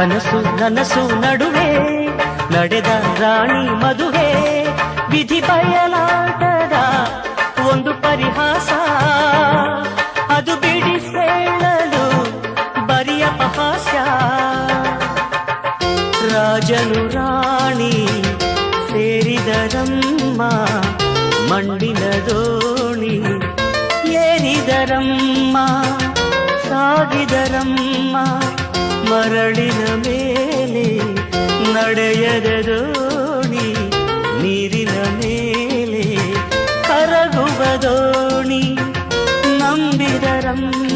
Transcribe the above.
ಕನಸು ನನಸು ನಡುವೆ ನಡೆದ ರಾಣಿ ಮದುವೆ ವಿಧಿ ಬಯಲಾಟದ ಒಂದು ಪರಿಹಾಸ ಅದು ಬಿಡಿಸೇಳಲು ಬರಿಯ ಅಪಹಾಸ್ಯ ರಾಜನು ರಾಣಿ ಸೇರಿದರಮ್ಮ ಮಂಡಿನ ದೋಣಿ ಏರಿದರಮ್ಮ ಸಾಗಿದರಮ್ಮ ಮರಳಿನ ಮೇಲೆ ನಡೆಯದ ದೋಣಿ ನೀರಿನ ಮೇಲೆ ಕರಗುವ ದೋಣಿ ನಂಬಿದರಮ್ಮ